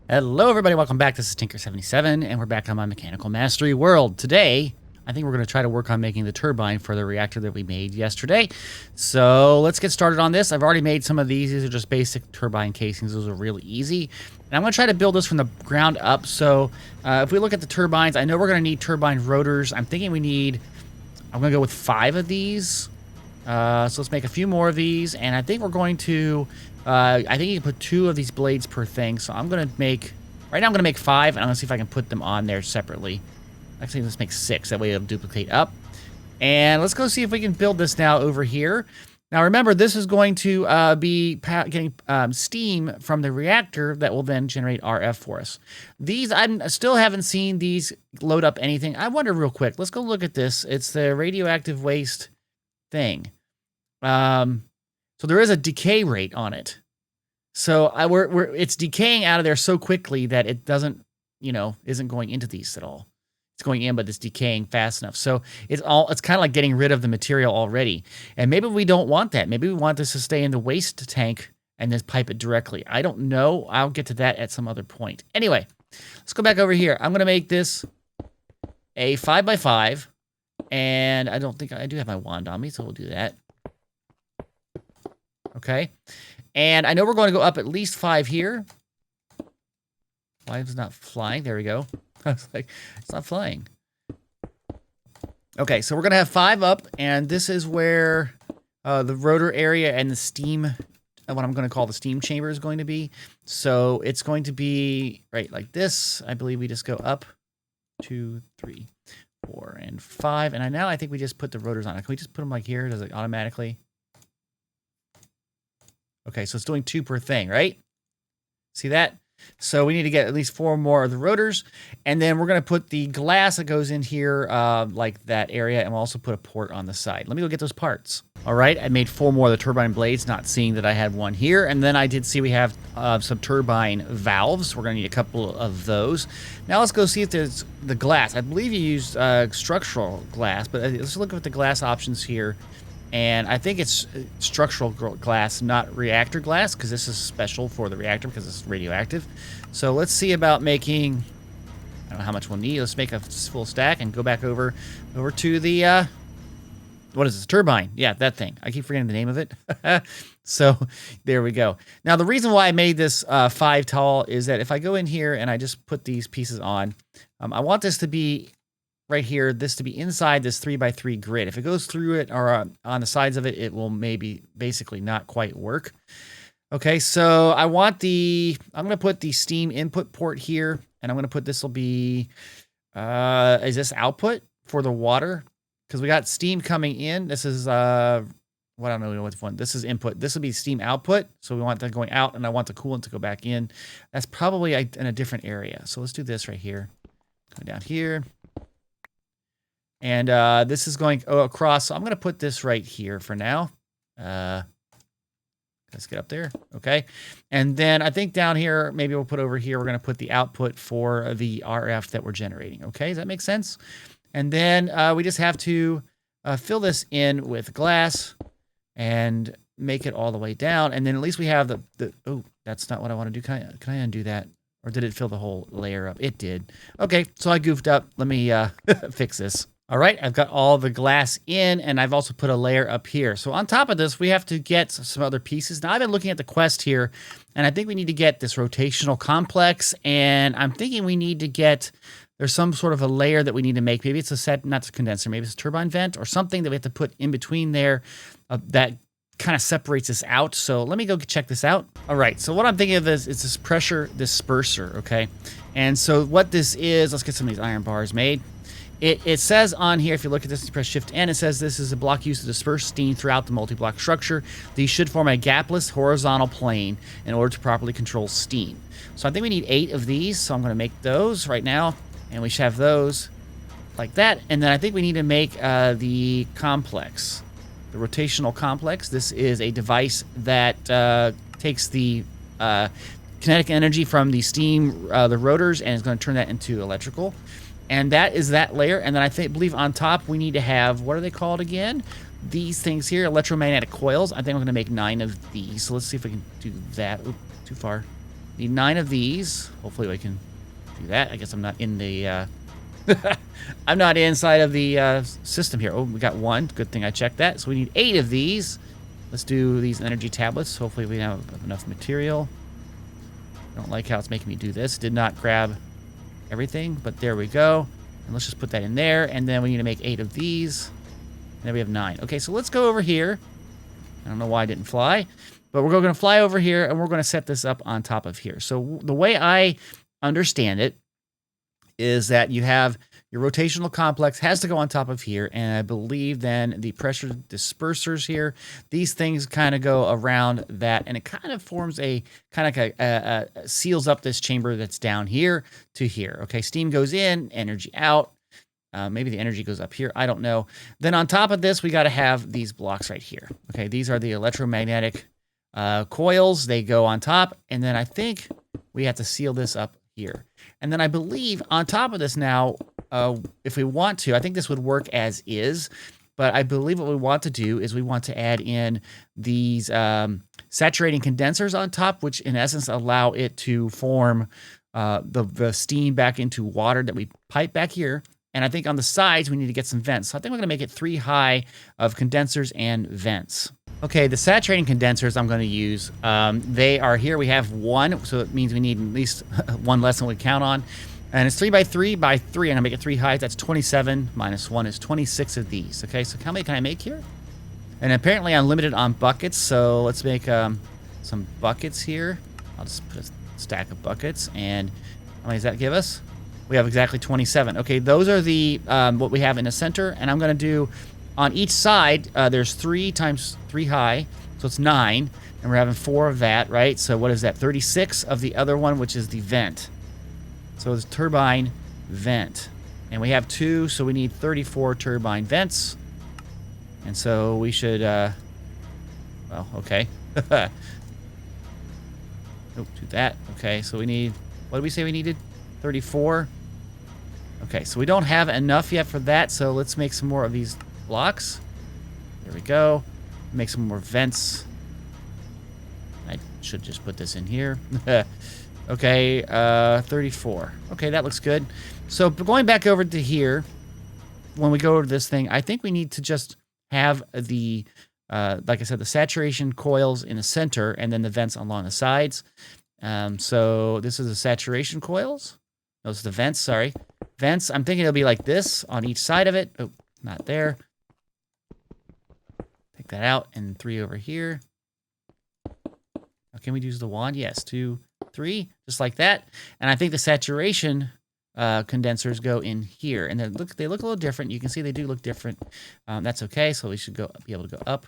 Hello everybody, welcome back. This is Tinker77 and we're back on my Mechanical Mastery world. Today, I think we're going to try to work on making the turbine for the reactor that we made yesterday. So let's get started on this. I've already made some of these. These are just basic turbine casings. Those are really easy. And I'm going to try to build this from the ground up. So if we look at the turbines, I know we're going to need turbine rotors. I'm thinking I'm going to go with 5 of these. So let's make a few more of these. And I think we're going to... I think you can put 2 of these blades per thing, so I'm going to make... Right now I'm going to make 5, and I'm going to see if I can put them on there separately. Actually, let's make 6. That way it'll duplicate up. And let's go see if we can build this now over here. Now remember, this is going to be getting steam from the reactor that will then generate RF for us. These, I still haven't seen these load up anything. I wonder real quick. Let's go look at this. It's the radioactive waste thing. So there is a decay rate on it. So it's decaying out of there so quickly that it doesn't, isn't going into these at all. It's going in, but it's decaying fast enough. So it's kind of like getting rid of the material already. And maybe we don't want that. Maybe we want this to stay in the waste tank and just pipe it directly. I don't know. I'll get to that at some other point. Anyway, let's go back over here. I'm going to make this a 5x5. And I don't think I do have my wand on me, so we'll do that. Okay, and I know we're going to go up at least 5 here. Why is it not flying? There we go. I was like, it's not flying. Okay, so we're going to have 5 up, and this is where the rotor area and the steam, what I'm going to call the steam chamber, is going to be. So it's going to be right like this. I believe we just go up 2, 3, 4, and 5. And now I think we just put the rotors on. Can we just put them like here? Does it automatically? Okay, so it's doing 2 per thing, right? See that? So we need to get at least 4 more of the rotors. And then we're going to put the glass that goes in here, like that area, and we'll also put a port on the side. Let me go get those parts. All right, I made 4 more of the turbine blades, not seeing that I had one here. And then I did see we have some turbine valves. We're going to need a couple of those. Now let's go see if there's the glass. I believe you used structural glass, but let's look at the glass options here. And I think it's structural glass, not reactor glass, because this is special for the reactor because it's radioactive. So let's see about making, I don't know how much we'll need. Let's make a full stack and go back over to the, what is this, turbine? Yeah, that thing. I keep forgetting the name of it. So there we go. Now the reason why I made this 5 tall is that if I go in here and I just put these pieces on, I want this to be right here, this to be inside this 3x3 grid. If it goes through it or on the sides of it, it will maybe basically not quite work. Okay, so I'm going to put the steam input port here, and I'm going to put, this will be, is this output for the water? Because we got steam coming in. This is, I don't know which one. This is input. This will be steam output. So we want that going out, and I want the coolant to go back in. That's probably in a different area. So let's do this right here. Go down here. And this is going across, so I'm going to put this right here for now. Let's get up there, okay? And then I think down here, maybe we'll put over here, we're going to put the output for the RF that we're generating, okay? Does that make sense? And then we just have to fill this in with glass and make it all the way down. And then at least we have oh, that's not what I want to do. Can I undo that? Or did it fill the whole layer up? It did. Okay, so I goofed up. Let me fix this. All right, I've got all the glass in, and I've also put a layer up here. So on top of this, we have to get some other pieces. Now, I've been looking at the quest here, and I think we need to get this rotational complex, and I'm thinking we need to get, there's some sort of a layer that we need to make. Maybe it's not a condenser, maybe it's a turbine vent or something that we have to put in between there that kind of separates this out. So let me go check this out. All right, so what I'm thinking of is this pressure disperser, okay? And so what this is, let's get some of these iron bars made. It says on here, if you look at this, you press Shift-N, it says this is a block used to disperse steam throughout the multi-block structure. These should form a gapless horizontal plane in order to properly control steam. So I think we need 8 of these, so I'm going to make those right now, and we should have those like that. And then I think we need to make the complex, the rotational complex. This is a device that takes the kinetic energy from the steam, the rotors, and is going to turn that into electrical. And that is that layer. And then I believe on top we need to have, what are they called again? these things here, electromagnetic coils. I think I'm going to make 9 of these. So let's see if we can do that. Oop, too far. Need 9 of these. Hopefully we can do that. I guess I'm not in the... I'm not inside of the system here. Oh, we got 1. Good thing I checked that. So we need 8 of these. Let's do these energy tablets. Hopefully we have enough material. I don't like how it's making me do this. Did not grab everything, but there we go. And let's just put that in there. And then we need to make 8 of these. And then we have 9. Okay, so let's go over here. I don't know why I didn't fly, but we're going to fly over here and we're going to set this up on top of here. So the way I understand it is that you have your rotational complex has to go on top of here, and I believe then the pressure dispersers here, these things kind of go around that, and it kind of forms a kind of like seals up this chamber that's down here to here. Okay, steam goes in, energy out. Maybe the energy goes up here. I don't know. Then on top of this, we got to have these blocks right here. Okay, these are the electromagnetic coils. They go on top, and then I think we have to seal this up here. And then I believe on top of this now, if we want to, I think this would work as is, but I believe what we want to do is we want to add in these saturating condensers on top, which in essence allow it to form the steam back into water that we pipe back here. And I think on the sides, we need to get some vents. So I think we're going to make it 3 high of condensers and vents. Okay, the saturating condensers I'm going to use, they are here. We have 1, so it means we need at least 1 less than we count on. And it's 3 by 3 by 3. I'm going to make it 3 high. That's 27 minus 1 is 26 of these. Okay, so how many can I make here? And apparently I'm limited on buckets, so let's make some buckets here. I'll just put a stack of buckets. And how many does that give us? We have exactly 27. Okay, those are the what we have in the center. And I'm going to do... on each side, there's 3 times 3 high, so it's 9, and we're having 4 of that, right? So what is that? 36 of the other one, which is the vent. So it's turbine vent. And we have 2, so we need 34 turbine vents. And so we should, well, okay. Nope, do that. Okay, so we need, what did we say we needed? 34. Okay, so we don't have enough yet for that, so let's make some more of these blocks. There we go. Make some more vents. I should just put this in here. Okay, 34. Okay, that looks good. So going back over to here, when we go over to this thing, I think we need to just have the, like I said, the saturation coils in the center and then the vents along the sides. So this is the saturation coils. Those are the vents, sorry. Vents, I'm thinking it'll be like this on each side of it. Oh, not there. Take that out, and 3 over here. Can we use the wand? Yes, 2, 3, just like that. And I think the saturation condensers go in here, and they look a little different. You can see they do look different. That's okay. So we should be able to go up.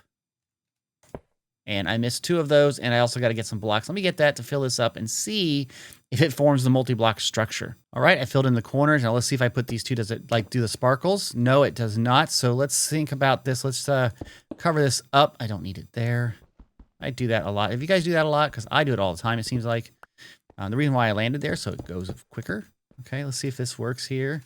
And I missed 2 of those, and I also got to get some blocks. Let me get that to fill this up and see if it forms the multi-block structure. All right, I filled in the corners. Now let's see if I put these 2. Does it like do the sparkles? No, it does not. So let's think about this. Let's cover this up. I don't need it there. I do that a lot. If you guys do that a lot, because I do it all the time, it seems like. The reason why I landed there, so it goes quicker. Okay, let's see if this works here.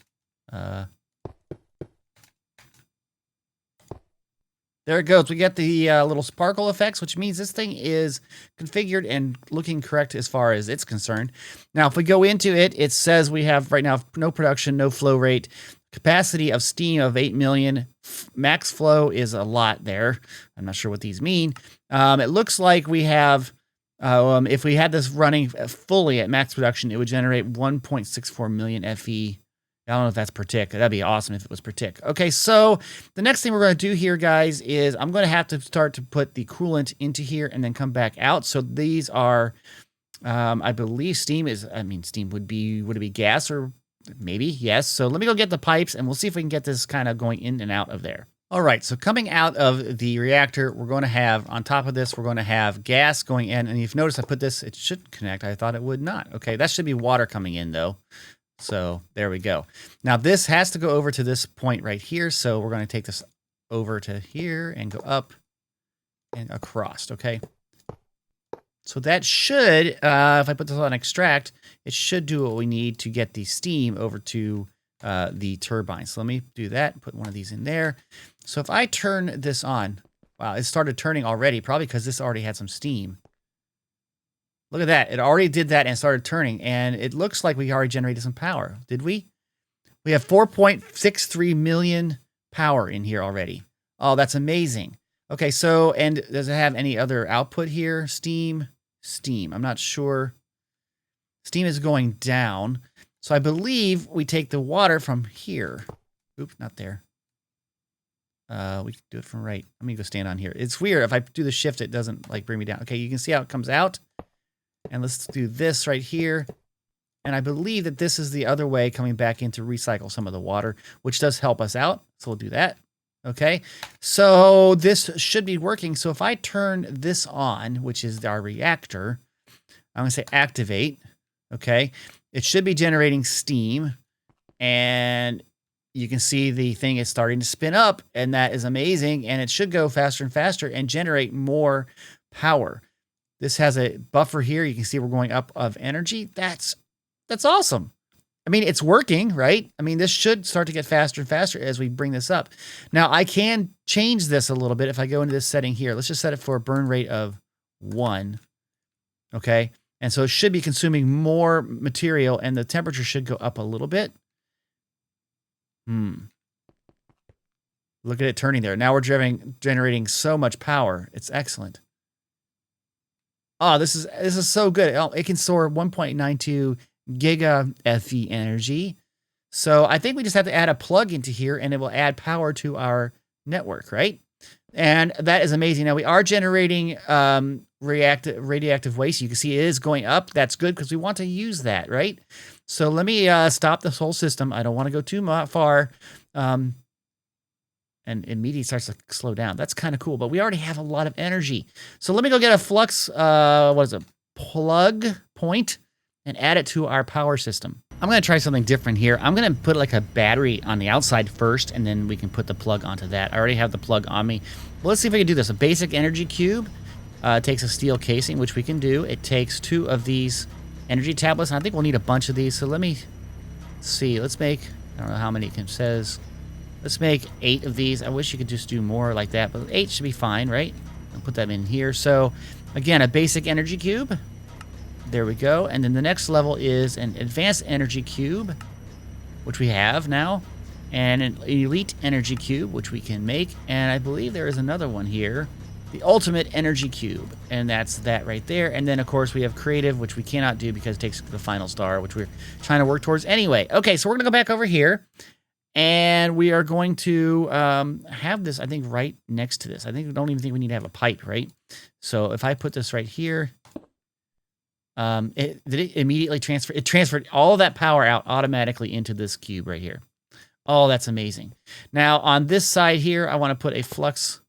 There it goes. We get the little sparkle effects, which means this thing is configured and looking correct as far as it's concerned. Now, if we go into it, it says we have right now no production, no flow rate, capacity of steam of 8 million. Max flow is a lot there. I'm not sure what these mean. It looks like we have, if we had this running fully at max production, it would generate 1.64 million FE. I don't know if that's per tick. That'd be awesome if it was per tick. Okay, so the next thing we're going to do here, guys, is I'm going to have to start to put the coolant into here and then come back out. So these are, I believe steam is, steam would it be gas or maybe? Yes. So let me go get the pipes and we'll see if we can get this kind of going in and out of there. All right, so coming out of the reactor, we're going to have, on top of this, we're going to have gas going in. And if you notice, I put this, it should connect. I thought it would not. Okay, that should be water coming in, though. So there we go. Now this has to go over to this point right here. So we're going to take this over to here and go up and across. Okay. So that should, if I put this on extract, it should do what we need to get the steam over to the turbine. So let me do that, put one of these in there. So if I turn this on, wow, it started turning already, probably because this already had some steam. Look at that. It already did that and started turning, and it looks like we already generated some power. Did we? We have 4.63 million power in here already. Oh, that's amazing. Okay, so, and does it have any other output here? Steam. I'm not sure. Steam is going down. So I believe we take the water from here. Oops, not there. We can do it from right. Let me go stand on here. It's weird. If I do the shift, it doesn't like bring me down. Okay, you can see how it comes out. And let's do this right here. And I believe that this is the other way coming back in to recycle some of the water, which does help us out. So we'll do that. Okay, so this should be working. So if I turn this on, which is our reactor, I'm going to say activate. Okay, it should be generating steam. And you can see the thing is starting to spin up. And that is amazing. And it should go faster and faster and generate more power. This has a buffer here. You can see we're going up of energy. That's awesome. I mean, it's working, right? I mean, this should start to get faster and faster as we bring this up. Now, I can change this a little bit if I go into this setting here. Let's just set it for a burn rate of 1. Okay? And so it should be consuming more material, and the temperature should go up a little bit. Look at it turning there. Now we're generating so much power. It's excellent. Oh, this is so good. Oh, it can store 1.92 giga FE energy. So I think we just have to add a plug into here and it will add power to our network, right? And that is amazing. Now we are generating radioactive waste. You can see it is going up. That's good because we want to use that, right? So let me stop this whole system. I don't want to go too far. And immediately starts to slow down. That's kind of cool, but we already have a lot of energy. So let me go get a flux, plug point and add it to our power system. I'm going to try something different here. I'm going to put like a battery on the outside first, and then we can put the plug onto that. I already have the plug on me. Well, let's see if we can do this. A basic energy cube takes a steel casing, which we can do. It takes 2 of these energy tablets, and I think we'll need a bunch of these. So let me see. Let's make, I don't know how many it says. Let's make 8 of these. I wish you could just do more like that, but 8 should be fine, right? I'll put them in here. So again, a basic energy cube. There we go. And then the next level is an advanced energy cube, which we have now, and an elite energy cube, which we can make. And I believe there is another one here, the ultimate energy cube, and that's that right there. And then of course we have creative, which we cannot do because it takes the final star, which we're trying to work towards anyway. Okay, so we're gonna go back over here, and we are going to have this, I think, right next to this. I don't even think we need to have a pipe, right? So if I put this right here, did it immediately transfer? It transferred all that power out automatically into this cube right here. Oh, that's amazing. Now on this side here, I want to put a flux,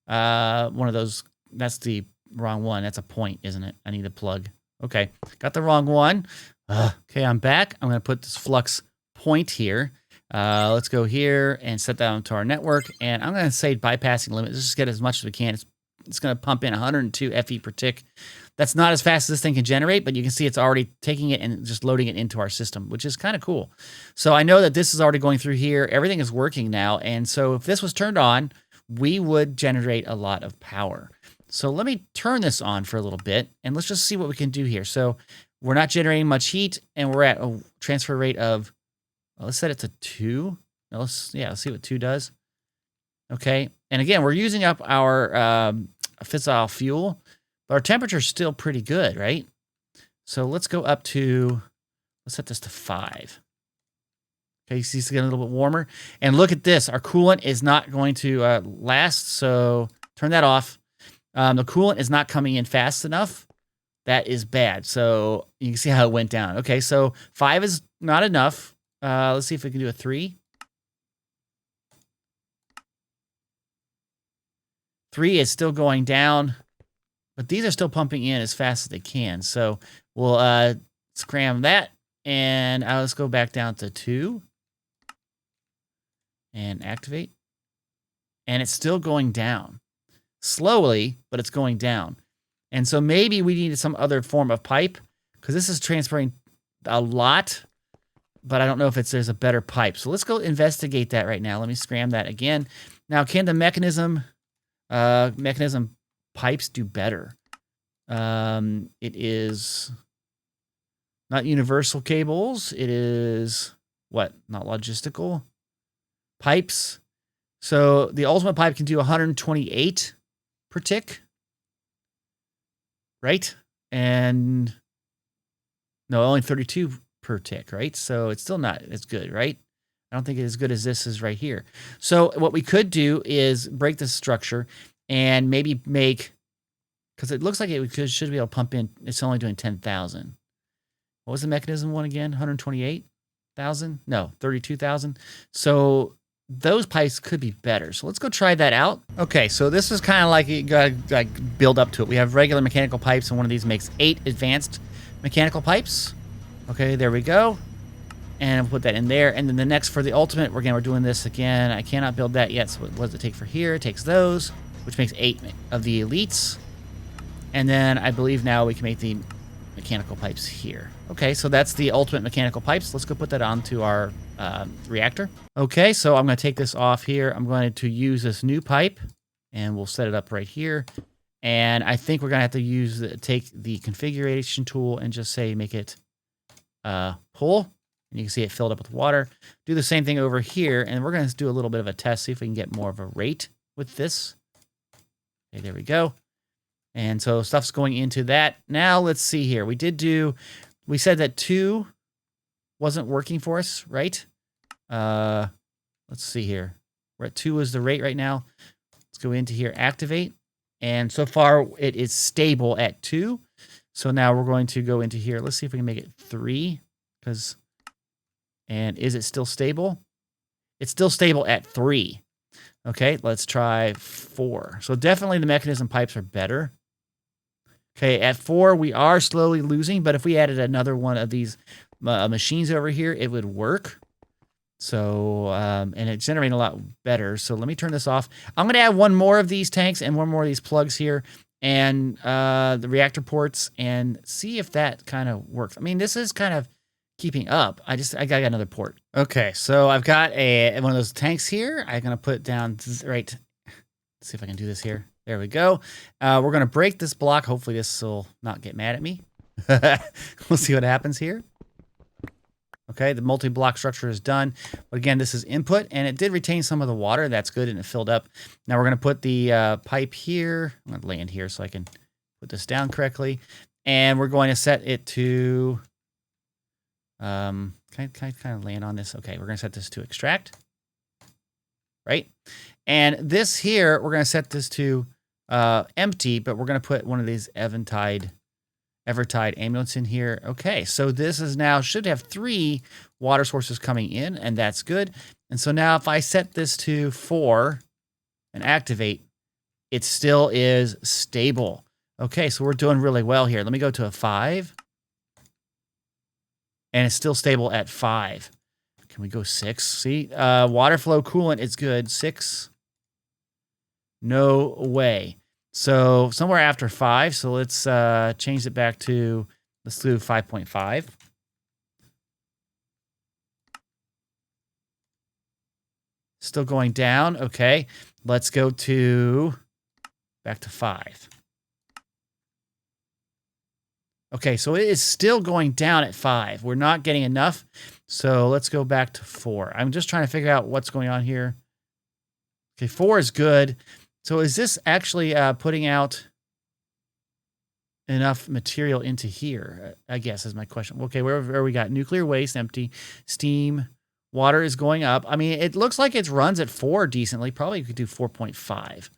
one of those. That's the wrong one. That's a point, isn't it? I need a plug. Okay, got the wrong one. Okay, I'm back. I'm going to put this flux point here. Let's go here and set that onto our network. And I'm going to say bypassing limit. Let's just get as much as we can. It's going to pump in 102 FE per tick. That's not as fast as this thing can generate, but you can see it's already taking it and just loading it into our system, which is kind of cool. So I know that this is already going through here. Everything is working now. And so if this was turned on, we would generate a lot of power. So let me turn this on for a little bit, and let's just see what we can do here. So we're not generating much heat, and we're at a transfer rate of, well, let's set it to 2. Now let's see what 2 does. Okay. And again, we're using up our fissile fuel, but our temperature's still pretty good, right? So let's go up to, let's set this to 5. Okay, you see it's getting a little bit warmer. And look at this. Our coolant is not going to last, so turn that off. The coolant is not coming in fast enough. That is bad. So you can see how it went down. Okay, so 5 is not enough. Let's see if we can do a 3. 3 is still going down, but these are still pumping in as fast as they can. So we'll scram that, and let's go back down to 2 and activate. And it's still going down slowly, but it's going down. And so maybe we needed some other form of pipe because this is transferring a lot. but I don't know if there's a better pipe. So let's go investigate that right now. Let me scram that again. Now, can the mechanism pipes do better? It is not universal cables. It is what? Not logistical pipes. So the ultimate pipe can do 128 per tick, right? And no, only 32 per tick, right? So it's still not as good, right? I don't think it's as good as this is right here. So what we could do is break this structure and maybe make, because it looks like it should be able to pump in. It's only doing 10,000. What was the mechanism one again? 128,000? No, 32,000. So those pipes could be better. So let's go try that out. Okay, so this is kind of like you got to like build up to it. We have regular mechanical pipes, and one of these makes 8 advanced mechanical pipes. Okay, there we go. And we'll put that in there. And then the next for the ultimate, we're doing this again. I cannot build that yet. So what does it take for here? It takes those, which makes 8 of the elites. And then I believe now we can make the mechanical pipes here. Okay, so that's the ultimate mechanical pipes. Let's go put that onto our reactor. Okay, so I'm going to take this off here. I'm going to use this new pipe, and we'll set it up right here. And I think we're going to have to take the configuration tool and just say make it pull. And you can see it filled up with water. Do the same thing over here, and we're going to do a little bit of a test, see if we can get more of a rate with this. Okay, there we go. And so stuff's going into that. Now let's see here. We said that 2 wasn't working for us, right? Let's see here. We're at 2 is the rate right now. Let's go into here, activate. And so far it is stable at 2. So now we're going to go into here. Let's see if we can make it 3. And is it still stable? It's still stable at 3. Okay, let's try 4. So definitely the mechanism pipes are better. Okay, at 4, we are slowly losing, but if we added another one of these machines over here, it would work. So, and it's generating a lot better. So let me turn this off. I'm going to add one more of these tanks and one more of these plugs here and the reactor ports and see if that kind of works. I mean, this is kind of keeping up. I got another port. Okay, so I've got one of those tanks here. I'm going to put it down right. Let's see if I can do this here. There we go. We're going to break this block. Hopefully this will not get mad at me. We'll see what happens here. Okay, the multi-block structure is done. But again, this is input, and it did retain some of the water. That's good, and it filled up. Now we're going to put the pipe here. I'm going to land here so I can put this down correctly. And we're going to set it to... can I kind of land on this? Okay, we're going to set this to extract. Right? And this here, we're going to set this to empty, but we're going to put one of these Evertide ambulance in here. Okay, so this is now should have 3 water sources coming in, and that's good. And so now if I set this to 4 and activate, it still is stable. Okay, so we're doing really well here. Let me go to a 5. And it's still stable at 5. Can we go 6? See, water flow coolant is good. 6. No way. So somewhere after 5. So let's change it back to, let's do 5.5. Still going down. Okay. Let's go back to 5. Okay, so it is still going down at 5. We're not getting enough. So let's go back to 4. I'm just trying to figure out what's going on here. Okay, 4 is good. So is this actually putting out enough material into here? I guess is my question. Okay, where we got nuclear waste, empty, steam, water is going up. I mean, it looks like it runs at 4 decently. Probably we could do 4.5.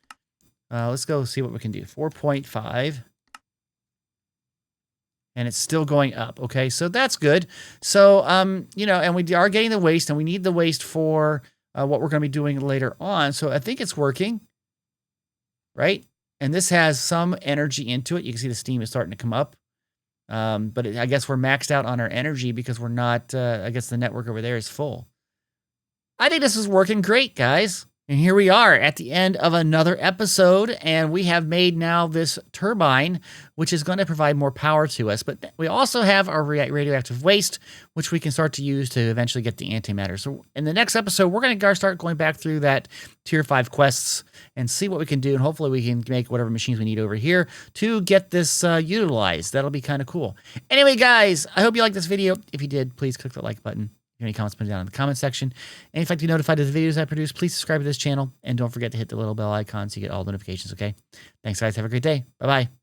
Let's go see what we can do. 4.5. And it's still going up. Okay, so that's good. So, you know, and we are getting the waste, and we need the waste for what we're going to be doing later on. So I think it's working, right? And this has some energy into it. You can see the steam is starting to come up. But I guess we're maxed out on our energy because we're not, I guess the network over there is full. I think this is working great, guys. And here we are at the end of another episode, and we have made now this turbine, which is going to provide more power to us. But we also have our radioactive waste, which we can start to use to eventually get the antimatter. So in the next episode, we're going to start going back through that tier 5 quests and see what we can do. And hopefully we can make whatever machines we need over here to get this utilized. That'll be kind of cool. Anyway, guys, I hope you liked this video. If you did, please click the like button. Any comments, put it down in the comment section. And if you'd like to be notified of the videos I produce, please subscribe to this channel. And don't forget to hit the little bell icon so you get all notifications, okay? Thanks, guys. Have a great day. Bye-bye.